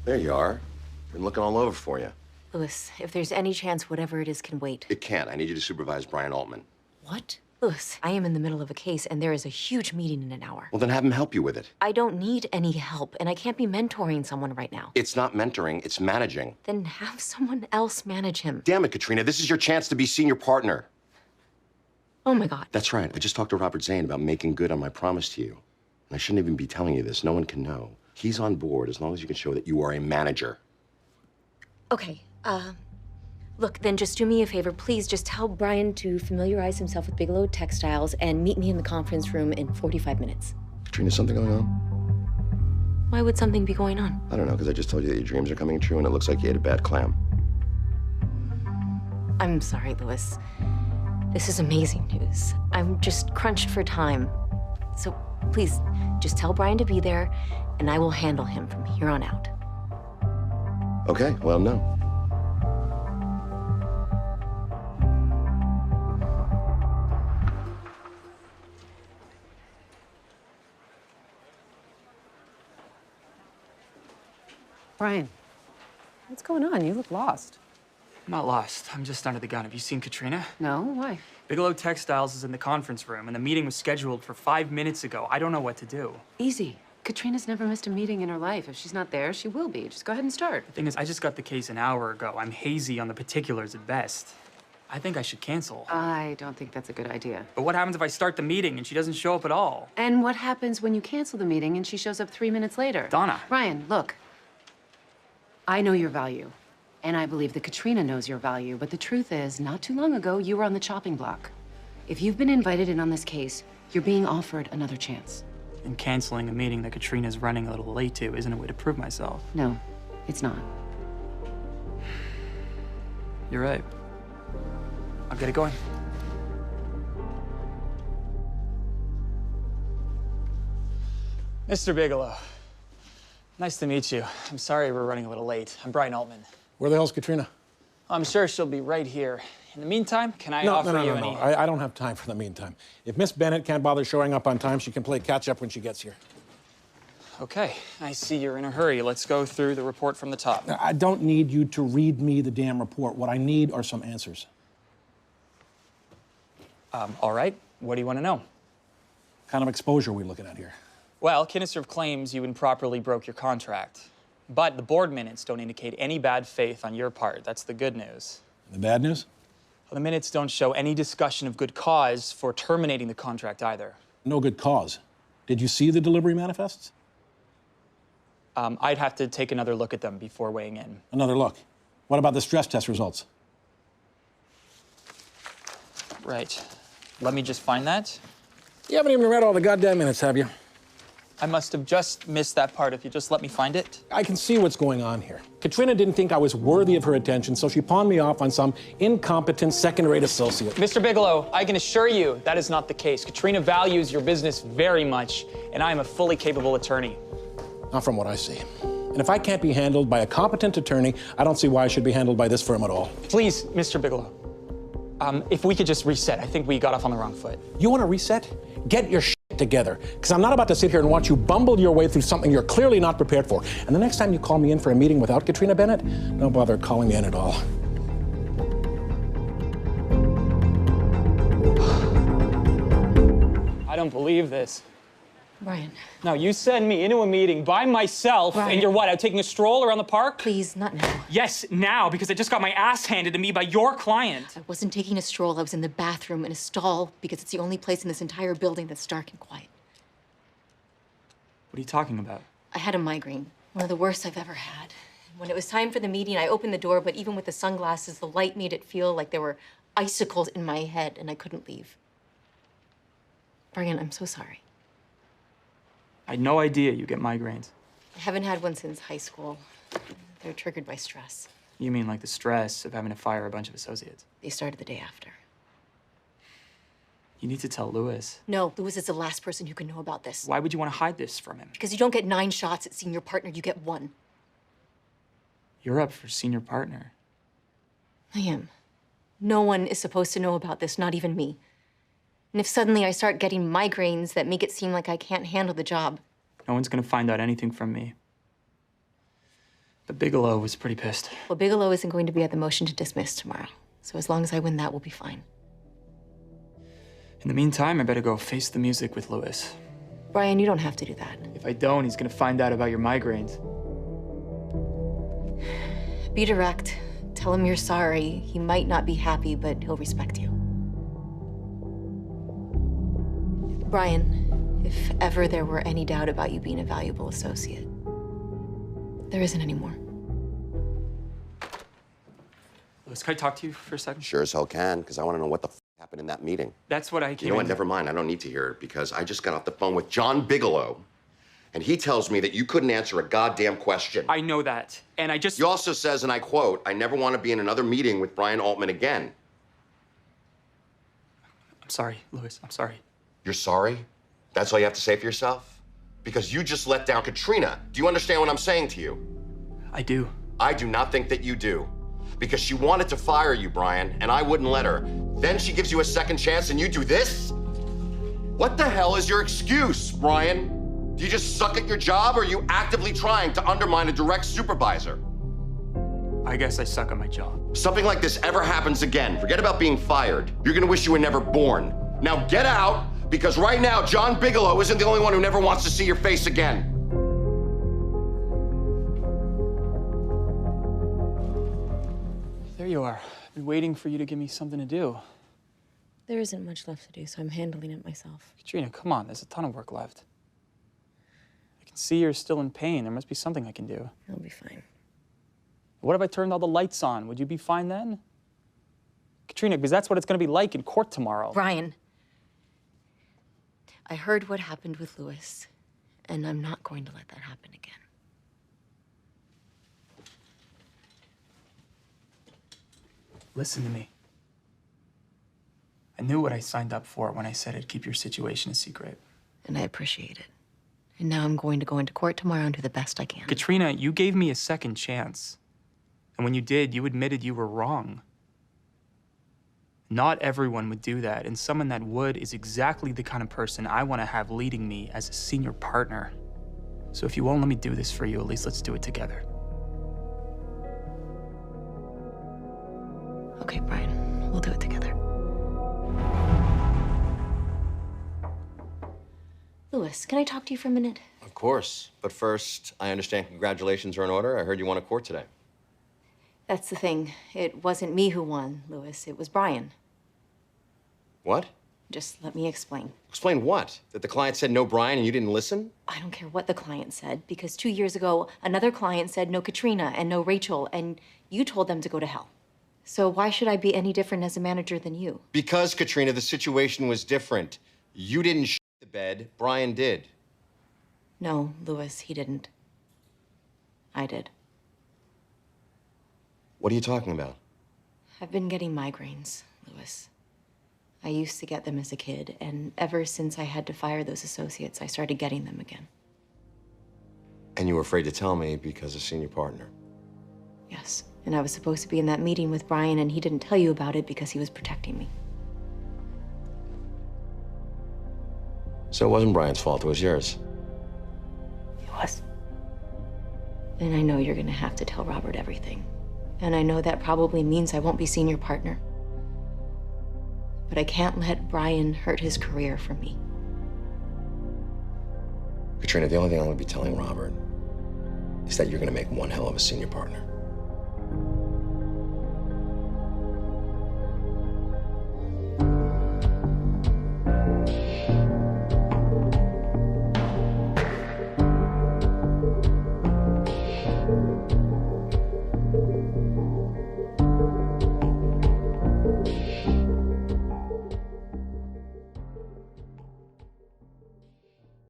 There you are. Been looking all over for you. Louis, if there's any chance whatever it is can wait. It can't. I need you to supervise Brian Altman. What? Louis, I am in the middle of a case and there is a huge meeting in an hour. Well, then have him help you with it. I don't need any help and I can't be mentoring someone right now. It's not mentoring, it's managing. Then have someone else manage him. Damn it, Katrina, this is your chance to be senior partner. Oh my God. That's right. I just talked to Robert Zane about making good on my promise to you. And I shouldn't even be telling you this. No one can know. He's on board as long as you can show that you are a manager. Okay, look, then just do me a favor. Please just tell Brian to familiarize himself with Bigelow Textiles and meet me in the conference room in 45 minutes. Katrina, something going on? Why would something be going on? I don't know, because I just told you that your dreams are coming true and it looks like you ate a bad clam. I'm sorry, Louis. This is amazing news. I'm just crunched for time. So please, just tell Brian to be there and I will handle him from here on out. Okay, well, no. Brian, what's going on? You look lost. I'm not lost. I'm just under the gun. Have you seen Katrina? No, why? Bigelow Textiles is in the conference room, and the meeting was scheduled for 5 minutes ago. I don't know what to do. Easy. Katrina's never missed a meeting in her life. If she's not there, she will be. Just go ahead and start. The thing is, I just got the case an hour ago. I'm hazy on the particulars at best. I think I should cancel. I don't think that's a good idea. But what happens if I start the meeting and she doesn't show up at all? And what happens when you cancel the meeting and she shows up 3 minutes later? Donna. Brian, look. I know your value. And I believe that Katrina knows your value. But the truth is, not too long ago, you were on the chopping block. If you've been invited in on this case, you're being offered another chance. And canceling a meeting that Katrina's running a little late to isn't a way to prove myself. No, it's not. You're right. I'll get it going. Mr. Bigelow, nice to meet you. I'm sorry we're running a little late. I'm Brian Altman. Where the hell's Katrina? I'm sure she'll be right here. In the meantime, can I offer you any... No. I don't have time for the meantime. If Miss Bennett can't bother showing up on time, she can play catch-up when she gets here. Okay, I see you're in a hurry. Let's go through the report from the top. Now, I don't need you to read me the damn report. What I need are some answers. All right. What do you want to know? What kind of exposure are we looking at here? Well, Kiniserv claims you improperly broke your contract. But the board minutes don't indicate any bad faith on your part. That's the good news. The bad news? Well, the minutes don't show any discussion of good cause for terminating the contract either. No good cause. Did you see the delivery manifests? I'd have to take another look at them before weighing in. Another look. What about the stress test results? Right. Let me just find that. You haven't even read all the goddamn minutes, have you? I must have just missed that part. If you just let me find it. I can see what's going on here. Katrina didn't think I was worthy of her attention, so she pawned me off on some incompetent second-rate associate. Mr. Bigelow, I can assure you that is not the case. Katrina values your business very much, and I am a fully capable attorney. Not from what I see. And if I can't be handled by a competent attorney, I don't see why I should be handled by this firm at all. Please, Mr. Bigelow, if we could just reset. I think we got off on the wrong foot. You want to reset? Get your shit together, because I'm not about to sit here and watch you bumble your way through something you're clearly not prepared for. And the next time you call me in for a meeting without Katrina Bennett, don't bother calling me in at all. I don't believe this. Brian. No, you send me into a meeting by myself, Brian. and you're what, out taking a stroll around the park? Please, not now. Yes, now, because I just got my ass handed to me by your client. I wasn't taking a stroll. I was in the bathroom in a stall because it's the only place in this entire building that's dark and quiet. What are you talking about? I had a migraine, one of the worst I've ever had. When it was time for the meeting, I opened the door, but even with the sunglasses, the light made it feel like there were icicles in my head, and I couldn't leave. Brian, I'm so sorry. I had no idea you get migraines. I haven't had one since high school. They're triggered by stress. You mean like the stress of having to fire a bunch of associates? They started the day after. You need to tell Louis. No, Louis is the last person who can know about this. Why would you want to hide this from him? Because you don't get 9 shots at senior partner, you get 1. You're up for senior partner. I am. No one is supposed to know about this, not even me. And if suddenly I start getting migraines that make it seem like I can't handle the job. No one's gonna find out anything from me. But Bigelow was pretty pissed. Well, Bigelow isn't going to be at the motion to dismiss tomorrow. So as long as I win that, we'll be fine. In the meantime, I better go face the music with Lewis. Brian, you don't have to do that. If I don't, he's gonna find out about your migraines. Be direct. Tell him you're sorry. He might not be happy, but he'll respect you. Brian, if ever there were any doubt about you being a valuable associate, there isn't anymore. Lewis, can I talk to you for a second? Sure as hell can, because I want to know what the happened in that meeting. That's what I came You know what? in- Never mind. I don't need to hear it because I just got off the phone with John Bigelow, and he tells me that you couldn't answer a goddamn question. I know that, and I just... He also says, and I quote, "I never want to be in another meeting with Brian Altman again." I'm sorry, Lewis, I'm sorry. You're sorry? That's all you have to say for yourself? Because you just let down Katrina. Do you understand what I'm saying to you? I do. I do not think that you do. Because she wanted to fire you, Brian, and I wouldn't let her. Then she gives you a second chance and you do this? What the hell is your excuse, Brian? Do you just suck at your job, or are you actively trying to undermine a direct supervisor? I guess I suck at my job. Something like this ever happens again, forget about being fired. You're gonna wish you were never born. Now get out, because right now, John Bigelow isn't the only one who never wants to see your face again. There you are. I've been waiting for you to give me something to do. There isn't much left to do, so I'm handling it myself. Katrina, come on, there's a ton of work left. I can see you're still in pain. There must be something I can do. I'll be fine. What if I turned all the lights on? Would you be fine then? Katrina, because that's what it's gonna be like in court tomorrow. Brian, I heard what happened with Lewis, and I'm not going to let that happen again. Listen to me. I knew what I signed up for when I said I'd keep your situation a secret. And I appreciate it. And now I'm going to go into court tomorrow and do the best I can. Katrina, you gave me a second chance. And when you did, you admitted you were wrong. Not everyone would do that, and someone that would is exactly the kind of person I want to have leading me as a senior partner. So if you won't let me do this for you, at least let's do it together. Okay, Brian, we'll do it together. Lewis, can I talk to you for a minute? Of course. But first, I understand congratulations are in order. I heard you won a court today. That's the thing. It wasn't me who won, Lewis. It was Brian. What? Just let me explain. Explain what? That the client said no Brian and you didn't listen? I don't care what the client said, because 2 years ago, another client said no Katrina and no Rachel, and you told them to go to hell. So why should I be any different as a manager than you? Because, Katrina, the situation was different. You didn't shit the bed, Brian did. No, Lewis, he didn't. I did. What are you talking about? I've been getting migraines, Lewis. I used to get them as a kid, and ever since I had to fire those associates, I started getting them again. And you were afraid to tell me because of senior partner. Yes, and I was supposed to be in that meeting with Brian, and he didn't tell you about it because he was protecting me. So it wasn't Brian's fault, it was yours. It was. And I know you're gonna have to tell Robert everything. And I know that probably means I won't be senior partner. But I can't let Brian hurt his career for me. Katrina, the only thing I'm gonna be telling Robert is that you're gonna make one hell of a senior partner.